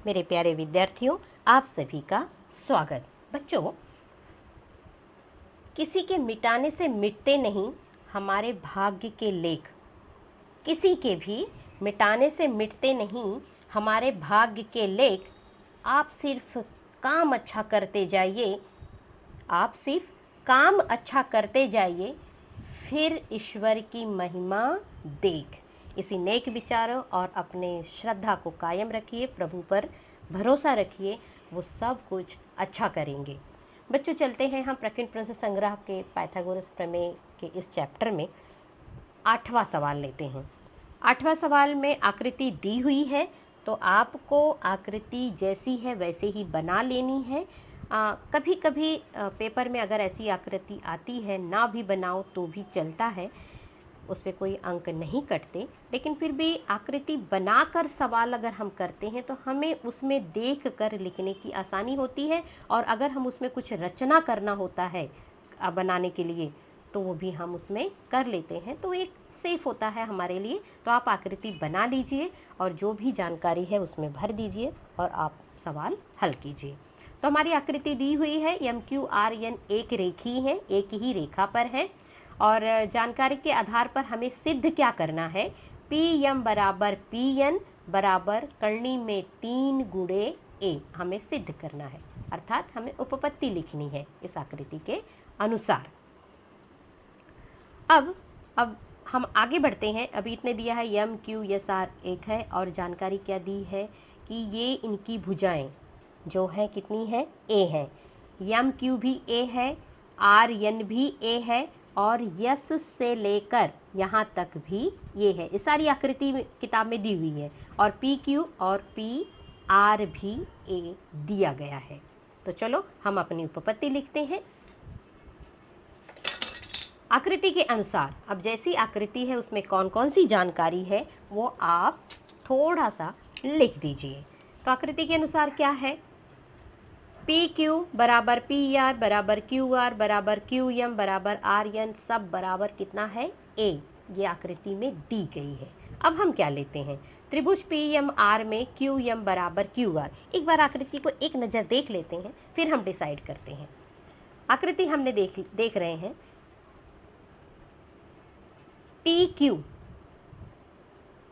मेरे प्यारे विद्यार्थियों, आप सभी का स्वागत। बच्चों, किसी के मिटाने से मिटते नहीं हमारे भाग्य के लेख। किसी के भी मिटाने से मिटते नहीं हमारे भाग्य के लेख। आप सिर्फ काम अच्छा करते जाइए, आप सिर्फ काम अच्छा करते जाइए, फिर ईश्वर की महिमा देख। इसी नेक विचारों और अपने श्रद्धा को कायम रखिए, प्रभु पर भरोसा रखिए, वो सब कुछ अच्छा करेंगे। बच्चों, चलते हैं हम प्रकीर्णन प्रश्न संग्रह के पाइथागोरस प्रमेय के इस चैप्टर में 8वां सवाल लेते हैं। 8वां सवाल में आकृति दी हुई है, तो आपको आकृति जैसी है वैसे ही बना लेनी है। कभी कभी पेपर में अगर ऐसी आकृति आती है, ना भी बनाओ तो भी चलता है, उस पर कोई अंक नहीं कटते, लेकिन फिर भी आकृति बनाकर सवाल अगर हम करते हैं तो हमें उसमें देख कर लिखने की आसानी होती है, और अगर हम उसमें कुछ रचना करना होता है बनाने के लिए तो वो भी हम उसमें कर लेते हैं, तो एक सेफ होता है हमारे लिए। तो आप आकृति बना लीजिए और जो भी जानकारी है उसमें भर दीजिए और आप सवाल हल कीजिए। तो हमारी आकृति दी हुई है, MQRN एक रेखी है, एक ही रेखा पर है, और जानकारी के आधार पर हमें सिद्ध क्या करना है, PM बराबर PN बराबर करनी में 3 गुणे A हमें सिद्ध करना है, अर्थात हमें उपपत्ति लिखनी है इस आकृति के अनुसार। अब हम आगे बढ़ते हैं। अभी इतने दिया है, MQSR एक है, और जानकारी क्या दी है कि ये इनकी भुजाएं जो है कितनी है, A है। MQ भी A है, RN भी A है, और यस से लेकर यहाँ तक भी ये है। ये सारी आकृति किताब में दी हुई है, और PQ और PR भी A दिया गया है। तो चलो हम अपनी उपपत्ति लिखते हैं आकृति के अनुसार। अब जैसी आकृति है उसमें कौन कौन सी जानकारी है वो आप थोड़ा सा लिख दीजिए। तो आकृति के अनुसार क्या है, PQ बराबर PR बराबर QR बराबर QM बराबर RN, सब बराबर कितना है, A। ये आकृति में दी गई है। अब हम क्या लेते हैं, त्रिभुज PMR में QM बराबर QR। एक बार आकृति को एक नज़र देख लेते हैं, फिर हम डिसाइड करते हैं। आकृति हमने देख रहे हैं, PQ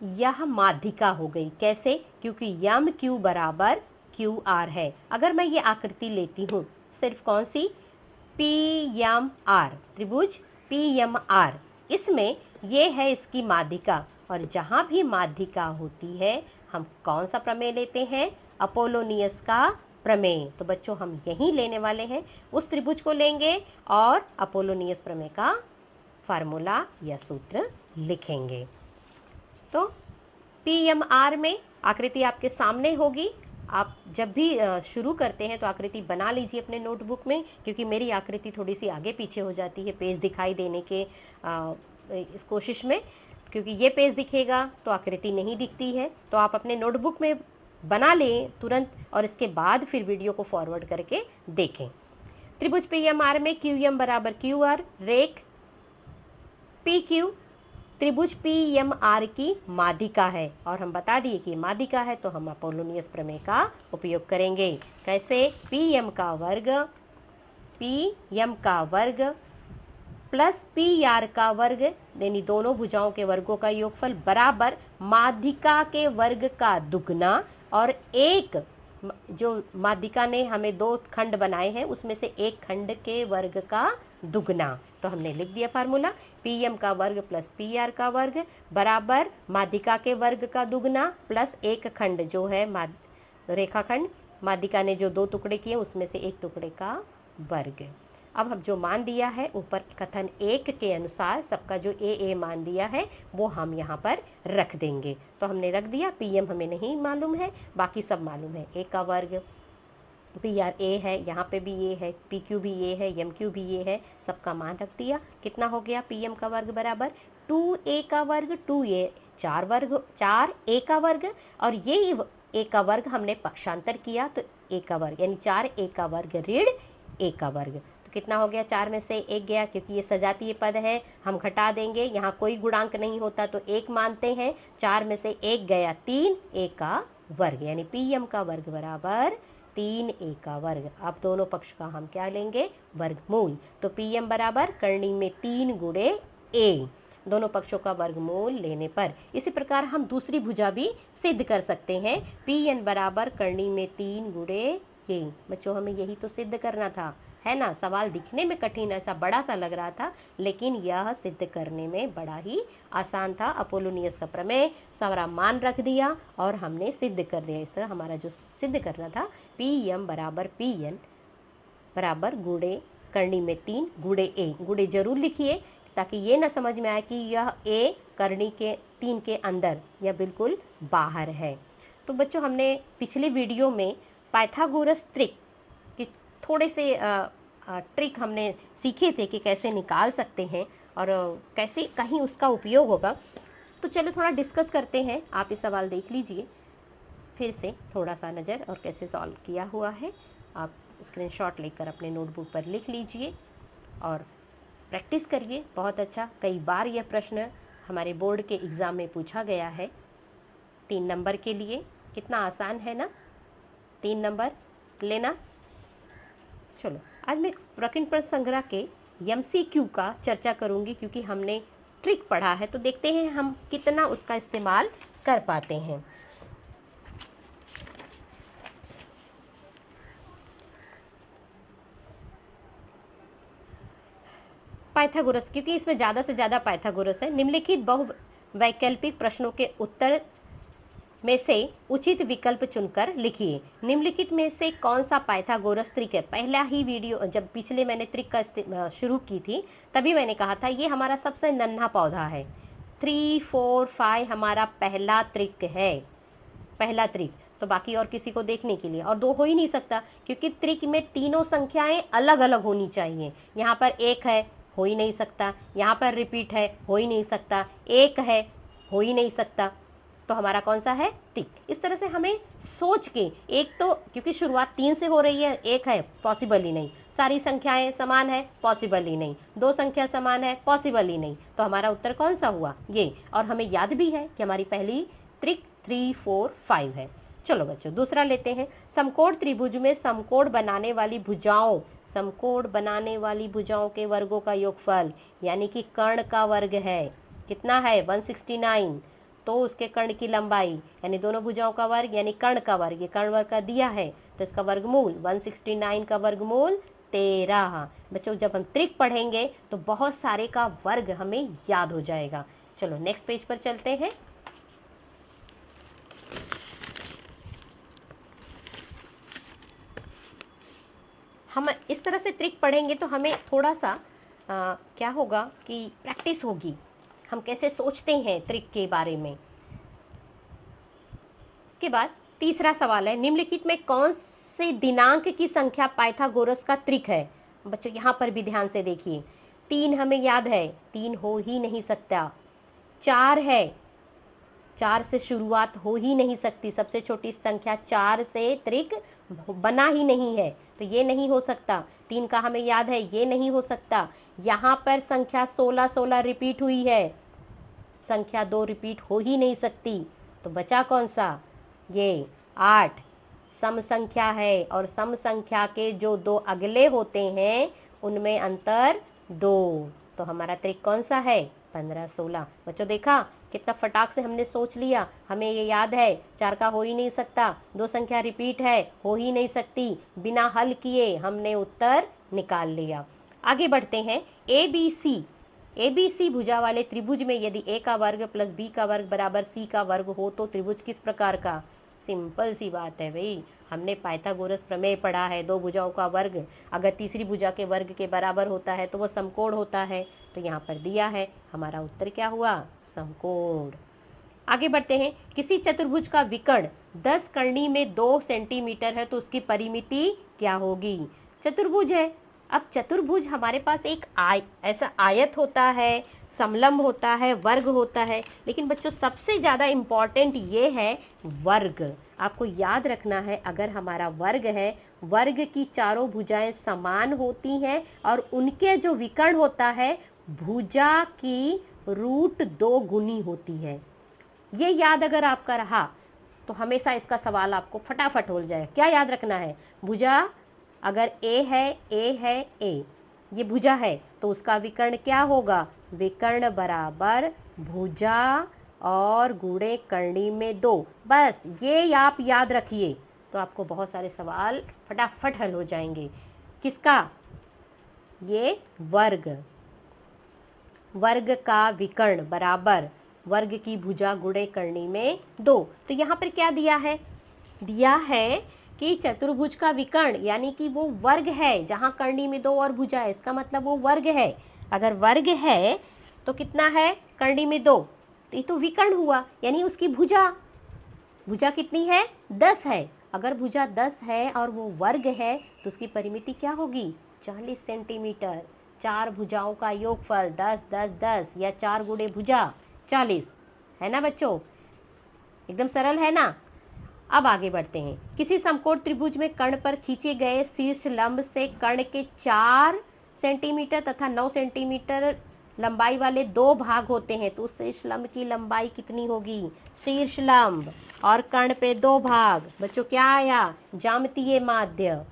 यह माध्यिका हो गई। कैसे, क्योंकि MQ बराबर QR है। अगर मैं ये आकृति लेती हूँ सिर्फ कौन सी, PMR, त्रिभुज PMR, इसमें ये है इसकी माध्यिका, और जहाँ भी माध्यिका होती है हम कौन सा प्रमेय लेते हैं, अपोलोनियस का प्रमेय। तो बच्चों हम यही लेने वाले हैं, उस त्रिभुज को लेंगे और अपोलोनियस प्रमेय का फार्मूला या सूत्र लिखेंगे। तो PMR में आकृति आपके सामने होगी। आप जब भी शुरू करते हैं तो आकृति बना लीजिए अपने नोटबुक में, क्योंकि मेरी आकृति थोड़ी सी आगे पीछे हो जाती है पेज दिखाई देने के इस कोशिश में, क्योंकि ये पेज दिखेगा तो आकृति नहीं दिखती है। तो आप अपने नोटबुक में बना लें तुरंत, और इसके बाद फिर वीडियो को फॉरवर्ड करके देखें। त्रिभुज PMR में QM बराबर QR, रेख PQ त्रिभुज PMR की माध्यिका है, और हम बता दिए कि माध्यिका है तो हम अपोलोनियस प्रमेय का उपयोग करेंगे। कैसे, PM का वर्ग प्लस PR का वर्ग, यानी दोनों भुजाओं के वर्गों का योगफल, बराबर माध्यिका के वर्ग का दुगना, और एक जो माध्यिका ने हमें 2 खंड बनाए हैं उसमें से एक खंड के वर्ग का दुगना। तो हमने लिख दिया फार्मूला, PM का वर्ग प्लस PR का वर्ग बराबर माध्यिका के वर्ग का दुगना प्लस एक खंड जो है रेखाखंड, माध्यिका ने जो 2 टुकड़े किए उसमें से एक टुकड़े का वर्ग। अब हम जो मान दिया है ऊपर कथन 1 के अनुसार, सबका जो A मान दिया है वो हम यहाँ पर रख देंगे। तो हमने रख दिया, PM हमें नहीं मालूम है, बाकी सब मालूम है। A का वर्ग, PR A है, यहाँ पे भी A है, PQ भी A है, MQ भी A है, सबका मान रख दिया। कितना हो गया, PM का वर्ग बराबर 2A का वर्ग, 2A 4 A का वर्ग, और ये A का वर्ग हमने पक्षांतर किया तो A का वर्ग, यानी 4A का वर्ग ऋण A का वर्ग। कितना हो गया, 4 में से 1 गया, क्योंकि ये सजातीय पद है हम घटा देंगे, यहाँ कोई गुणांक नहीं होता तो 1 मानते हैं। 4 में से 1 गया 3, A का वर्ग, यानी pm का वर्ग बराबर 3a का वर्ग। अब दोनों पक्ष का हम क्या लेंगे, वर्गमूल। तो pm बराबर करनी में 3 गुणे a, दोनों पक्षों का वर्गमूल लेने पर। इसी प्रकार हम दूसरी भुजा भी सिद्ध कर सकते हैं। pn बराबर करनी में 3 गुणे a। बच्चों हमें यही तो सिद्ध करना था, है ना। सवाल दिखने में कठिन ऐसा बड़ा सा लग रहा था, लेकिन यह सिद्ध करने में बड़ा ही आसान था। अपोलोनियस का प्रमेय सारा मान रख दिया और हमने सिद्ध कर दिया। इस तरह हमारा जो सिद्ध करना था, pm बराबर pn बराबर गुणे करनी में 3 गुणे a। गुणे जरूर लिखिए ताकि ये ना समझ में आए कि यह a करनी के 3 के अंदर या बिल्कुल बाहर है। तो बच्चों हमने पिछले वीडियो में पाइथागोरस त्रिक कि थोड़े से ट्रिक हमने सीखे थे कि कैसे निकाल सकते हैं और कैसे कहीं उसका उपयोग होगा। तो चलो थोड़ा डिस्कस करते हैं। आप ये सवाल देख लीजिए फिर से थोड़ा सा नज़र, और कैसे सॉल्व किया हुआ है आप स्क्रीनशॉट लेकर अपने नोटबुक पर लिख लीजिए और प्रैक्टिस करिए। बहुत अच्छा, कई बार यह प्रश्न हमारे बोर्ड के एग्ज़ाम में पूछा गया है। 3 नंबर के लिए कितना आसान है ना 3 नंबर लेना। चलो आज मैं प्रकीर्ण प्रश्न संग्रह के MCQ का चर्चा करूंगी, क्योंकि हमने ट्रिक पढ़ा है तो देखते हैं हम कितना उसका इस्तेमाल कर पाते हैं। पाइथागोरस, क्योंकि इसमें ज्यादा से ज्यादा पाइथागोरस है। निम्नलिखित बहुवैकल्पिक प्रश्नों के उत्तर में से उचित विकल्प चुनकर लिखिए। निम्नलिखित में से कौन सा पाइथागोरस त्रिक है। पहला ही वीडियो जब पिछले मैंने त्रिक का शुरू की थी तभी मैंने कहा था ये हमारा सबसे नन्हा पौधा है। 3, 4, 5 हमारा पहला त्रिक है, पहला त्रिक। तो बाकी और किसी को देखने के लिए, और 2 हो ही नहीं सकता क्योंकि त्रिक में तीनों संख्याएं अलग अलग होनी चाहिए। यहाँ पर 1 है, हो ही नहीं सकता। यहाँ पर रिपीट है, हो ही नहीं सकता। 1 है, हो ही नहीं सकता। तो हमारा कौन सा है, त्रिक। इस तरह से हमें सोच के, एक तो क्योंकि शुरुआत 3 से हो रही है, 1 है, पॉसिबल ही नहीं। सारी संख्याएं समान है, पॉसिबल ही नहीं। 2 संख्या समान है, पॉसिबल ही नहीं। तो हमारा उत्तर कौन सा हुआ, ये। और हमें याद भी है कि हमारी पहली त्रिक 3, 4, 5 है। चलो बच्चों दूसरा लेते हैं। समकोण त्रिभुज में समकोण बनाने वाली भुजाओं, समकोण बनाने वाली भुजाओं के वर्गों का योगफल यानी कि कर्ण का वर्ग है, कितना है, 169। तो उसके कर्ण की लंबाई यानी दोनों भुजाओं का वर्ग यानी कर्ण का वर्ग, ये कर्ण वर्ग का दिया है तो इसका वर्गमूल 169 का वर्गमूल 13। बच्चों जब हम त्रिक पढ़ेंगे तो बहुत सारे का वर्ग हमें याद हो जाएगा। चलो नेक्स्ट पेज पर चलते हैं। हम इस तरह से ट्रिक पढ़ेंगे तो हमें थोड़ा सा क्या होगा कि प्रैक्टिस होगी, हम कैसे सोचते हैं ट्रिक के बारे में। इसके बाद तीसरा सवाल है, निम्नलिखित में कौन से दिनांक की संख्या पाइथागोरस का त्रिक है। बच्चों यहाँ पर भी ध्यान से देखिए। 3 हमें याद है, 3 हो ही नहीं सकता। 4 है, 4 से शुरुआत हो ही नहीं सकती, सबसे छोटी संख्या 4 से त्रिक बना ही नहीं है तो ये नहीं हो सकता। 3 का हमें याद है, ये नहीं हो सकता। यहाँ पर संख्या 16 16 रिपीट हुई है, संख्या 2 रिपीट हो ही नहीं सकती। तो बचा कौन सा, ये 8 सम संख्या है और सम संख्या के जो 2 अगले होते हैं उनमें अंतर 2। तो हमारा त्रिक कौन सा है, 15 16। बच्चों देखा कितना फटाक से हमने सोच लिया, हमें ये याद है 4 का हो ही नहीं सकता, 2 संख्या रिपीट है, हो ही नहीं सकती। बिना हल किए हमने उत्तर निकाल लिया। आगे बढ़ते हैं। ABC भुजा वाले त्रिभुज में यदि A का वर्ग प्लस B का वर्ग बराबर C का वर्ग हो तो त्रिभुज किस प्रकार का। सिंपल सी बात है भाई, हमने पाइथागोरस प्रमेय पढ़ा है। 2 भुजाओं का वर्ग अगर तीसरी भुजा के वर्ग के बराबर होता है तो वो समकोण होता है। तो यहाँ पर दिया है, हमारा उत्तर क्या हुआ, समकोण। आगे बढ़ते हैं। किसी चतुर्भुज का विकर्ण 10 करनी में 2 सेंटीमीटर है तो उसकी परिमिति क्या होगी। चतुर्भुज है, अब चतुर्भुज हमारे पास एक ऐसा आयत होता है, समलंब होता है, वर्ग होता है, लेकिन बच्चों सबसे ज्यादा इंपॉर्टेंट ये है वर्ग। आपको याद रखना है, अगर हमारा वर्ग है, वर्ग की चारों भुजाएं समान होती हैं और उनके जो विकर्ण होता है भुजा की √2 गुनी होती है। ये याद अगर आपका रहा तो हमेशा इसका सवाल आपको फटाफट हो जाए। क्या याद रखना है? भुजा अगर ए है, ए ये भुजा है तो उसका विकर्ण क्या होगा? विकर्ण बराबर भुजा और गुणे कर्णी में 2। बस ये आप याद रखिए तो आपको बहुत सारे सवाल फटाफट हल हो जाएंगे। किसका? ये वर्ग का विकर्ण बराबर वर्ग की भुजा गुणे कर्णी में 2। तो यहाँ पर क्या दिया है? दिया है कि चतुर्भुज का विकर्ण यानी कि वो वर्ग है जहां कर्णी में 2 और भुजा है, इसका मतलब वो वर्ग है। अगर वर्ग है तो कितना है? कर्णी में 2, तो ये तो विकर्ण हुआ, यानी उसकी भुजा कितनी है? 10 है। अगर भुजा 10 है और वो वर्ग है तो उसकी परिमिति क्या होगी? 40 सेंटीमीटर। 4 भुजाओं का योगफल 10 10 10 या 4 गुणे भुजा 40 है ना बच्चों? एकदम सरल है ना। अब आगे बढ़ते हैं। किसी समकोण त्रिभुज में कर्ण पर खींचे गए शीर्ष लंब से कर्ण के 4 सेंटीमीटर तथा 9 सेंटीमीटर लंबाई वाले 2 भाग होते हैं, तो उस शीर्ष लंब की लंबाई कितनी होगी? शीर्ष लंब और कर्ण पे 2 भाग। बच्चों क्या आया? ज्यामितीय माध्य।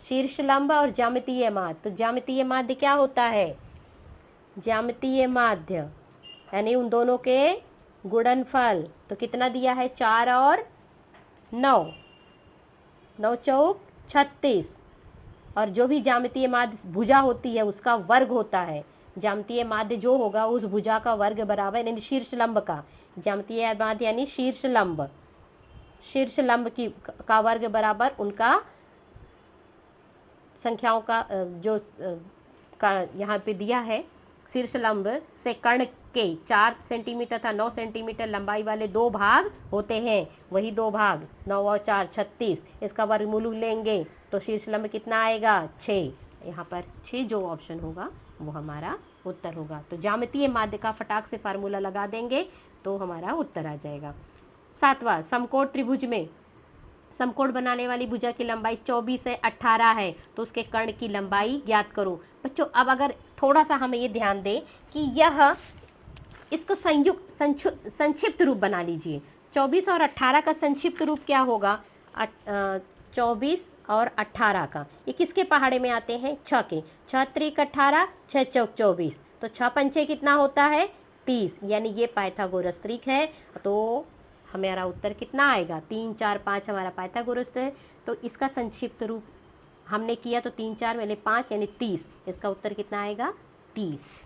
शीर्ष लंब और ज्यामितीय माध्य। तो ज्यामितीय माध्य क्या होता है? ज्यामितीय माध्य यानी उन दोनों के गुणनफल। तो कितना दिया है? 4 और 9, 9 चौक 36। और जो भी ज्यामितीय माध्य भुजा होती है उसका वर्ग होता है। ज्यामितीय माध्य जो होगा उस भुजा का वर्ग बराबर, यानी शीर्ष लंब का। ज्यामितीय माध्य यानी शीर्ष लंब की का वर्ग बराबर उनका संख्याओं का जो का यहाँ पे दिया है। शीर्ष लंब से कर्ण के 4 सेंटीमीटर तथा 9 सेंटीमीटर लंबाई वाले 2 भाग होते हैं, वही 2 भाग 9 और 4 36। इसका वर्गमूल लेंगे तो शीर्ष लंब कितना आएगा? 6। यहाँ पर 6 जो ऑप्शन होगा वो हमारा उत्तर होगा। तो ज्यामितीय माध्य का फटाक से फार्मूला लगा देंगे तो हमारा उत्तर आ जाएगा। 7वां, समकोण त्रिभुज में समकोण बनाने वाली भुजा की लंबाई 24 है, 18 है, तो उसके कर्ण की लंबाई ज्ञात करो। बच्चों अब अगर थोड़ा सा हमें ये ध्यान दें कि इसको संक्षिप्त रूप बना लीजिए। 24 और 18 का संक्षिप्त रूप क्या होगा? 24 और 18 का ये किसके पहाड़े में आते हैं? 6 के। 6 त्रिक 18, 6 चौक 24, तो 6 पंचे कितना होता है? 30, यानी ये पाइथागोरस त्रिक है। तो हमारा उत्तर कितना आएगा? 3 4 5 हमारा पाइथागोरस है। तो इसका संक्षिप्त रूप हमने किया तो 3 4 मैंने 5 यानी 30। इसका उत्तर कितना आएगा? 30।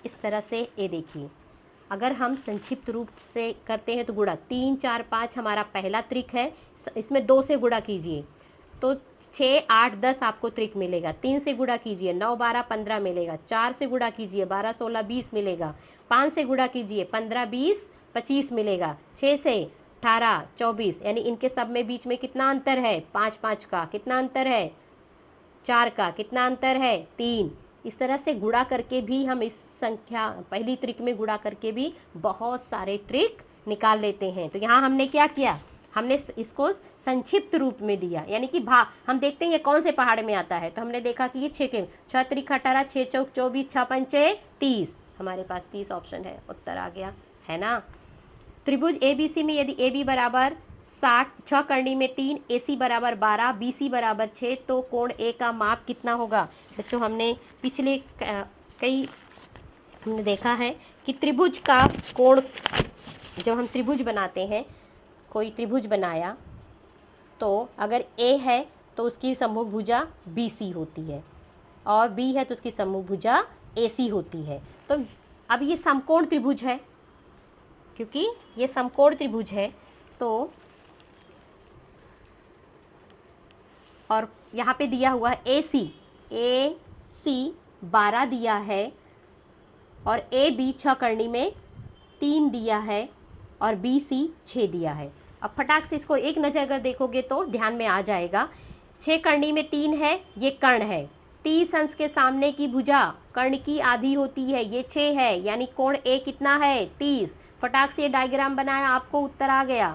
इस तरह से ये देखिए, अगर हम संक्षिप्त रूप से करते हैं तो गुणा 3 4 5 हमारा पहला त्रिक है, इसमें 2 से गुणा कीजिए तो 6 8 10 आपको त्रिक मिलेगा। 3 से गुणा कीजिए 9 12 15 मिलेगा। 4 से गुणा कीजिए 12 16 20 मिलेगा। 5 से गुणा कीजिए 15 20 25 मिलेगा। 6 से 18 24, यानी इनके सब में बीच में कितना अंतर है? 5 5 का कितना अंतर है? 4 का कितना अंतर है? 3। इस तरह से गुणा करके भी हम इस संख्या पहली त्रिक में गुणा करके भी बहुत सारे त्रिक निकाल लेते हैं। तो यहाँ हमने क्या किया? हमने इसको संक्षिप्त रूप में दिया, यानी कि हम देखते हैं ये कौन से पहाड़ में आता है। तो हमने देखा कि ये 6 के 6 त्रिक 18, 6 चौक 24, 6 पंचे 30। हमारे पास 30 ऑप्शन है, उत्तर आ गया है ना। त्रिभुज एबीसी में यदि ए बी बराबर 60, 6 करनी में 3, AC बराबर 12, BC बराबर 6, तो कोण ए का माप कितना होगा? बच्चों हमने पिछले कई हमने देखा है कि त्रिभुज का कोण, जब हम त्रिभुज बनाते हैं, कोई त्रिभुज बनाया तो अगर A है तो उसकी समभुज भुजा BC होती है और B है तो उसकी समभुज भुजा AC होती है। तो अब ये समकोण त्रिभुज है, क्योंकि ये समकोण त्रिभुज है तो और यहाँ पे दिया हुआ है AC 12 दिया है और AB 6 करनी में 3 दिया है और BC 6 दिया है। अब फटाक से इसको एक नज़र अगर देखोगे तो ध्यान में आ जाएगा। 6 करनी में 3 है, ये कर्ण है। 30 अंश के सामने की भुजा कर्ण की आधी होती है, ये 6 है, यानी कोण A कितना है? 30। फटाक से डायग्राम बनाया, आपको उत्तर आ गया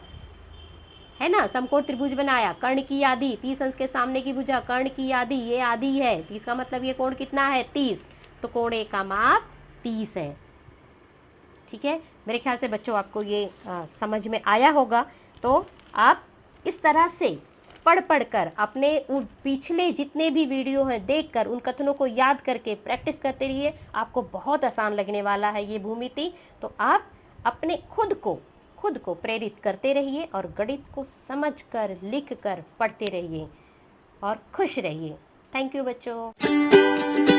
है ना। समकोण त्रिभुज बनाया, कर्ण की आधी, 30 अंश के सामने की भुजा कर्ण की आधी, ये आधी है, 30 का मतलब ये कोण कितना है? 30। तो कोण A का माप 30 है। ठीक है, मेरे ख्याल से बच्चों आपको ये समझ में आया होगा। तो आप इस तरह से पढ़ कर अपने पिछले जितने भी वीडियो हैं देखकर उन कथनों को याद करके प्रैक्टिस करते रहिए। आपको बहुत आसान लगने वाला है ये भूमिति। तो आप अपने खुद को प्रेरित करते रहिए और गणित को समझकर, लिखकर पढ़ते रहिए और खुश रहिए। थैंक यू बच्चों।